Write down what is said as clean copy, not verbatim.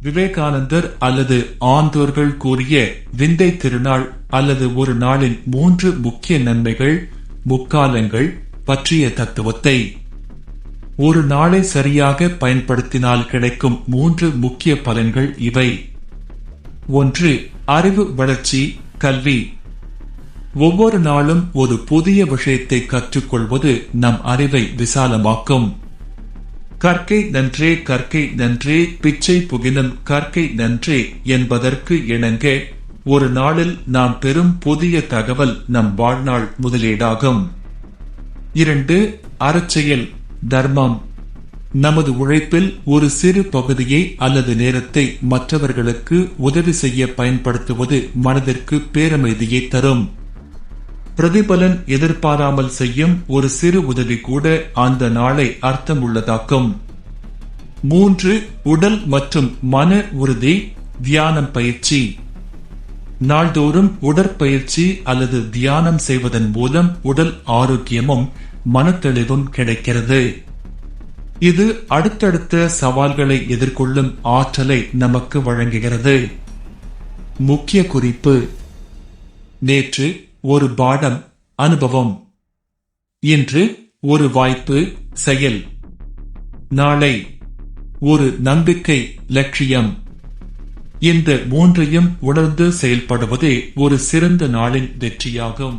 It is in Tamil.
விவேகானந்தர் அல்லது ஆண்டோர்கள் கூறிய விந்தை திருநாள் அல்லது ஒரு நாளின் 3 முக்கிய நன்மைகள் முக்காலங்கள் பற்றிய தத்துவத்தை. ஒரு நாளை சரியாக பயன்படுத்தினால் கிடைக்கும் 3 முக்கிய பலன்கள் இவை. 1. அறிவு வளர்ச்சி கல்வி. ஒவ்வொரு நாளும் ஒரு புதிய விஷயத்தை கற்றுக்கொள்வது நம் அறிவை விசாலமாக்கும். கற்கை நன்றே பிச்சை புகினும் கற்கை நன்றே என்பதற்கு இணங்க ஒரு நாளில் நாம் பெறும் புதிய தகவல் நம் வாழ்நாள் முதலீடாகும். 2. அறச்செயல் தர்மம். நமது உழைப்பில் ஒரு சிறு பகுதியை அல்லது நேரத்தை மற்றவர்களுக்கு உதவி செய்ய பயன்படுத்துவது மனதிற்கு பேரமைதியை தரும். பிரதிபலன் எதிர்பாராமல் செய்யும் ஒரு சிறு உதவி கூட அந்த நாளை அர்த்தம் உள்ளதாக்கும். 3. உடல் மற்றும் மன உறுதி தியானம் பயிற்சி. நாள்தோறும் உடற்பயிற்சி அல்லது தியானம் செய்வதன் மூலம் உடல் ஆரோக்கியமும் மனத்தெளிவும் கிடைக்கிறது. இது அடுத்தடுத்த சவால்களை எதிர்கொள்ளும் ஆற்றலை நமக்கு வழங்குகிறது. முக்கிய குறிப்பு: நேற்று ஒரு பாடம் அனுபவம், இன்று ஒரு வாய்ப்பு செயல், நாளை ஒரு நம்பிக்கை லட்சியம். இந்த 3ஐயும் உணர்ந்து செயல்படுவதே ஒரு சிறந்த நாளின் வெற்றியாகும்.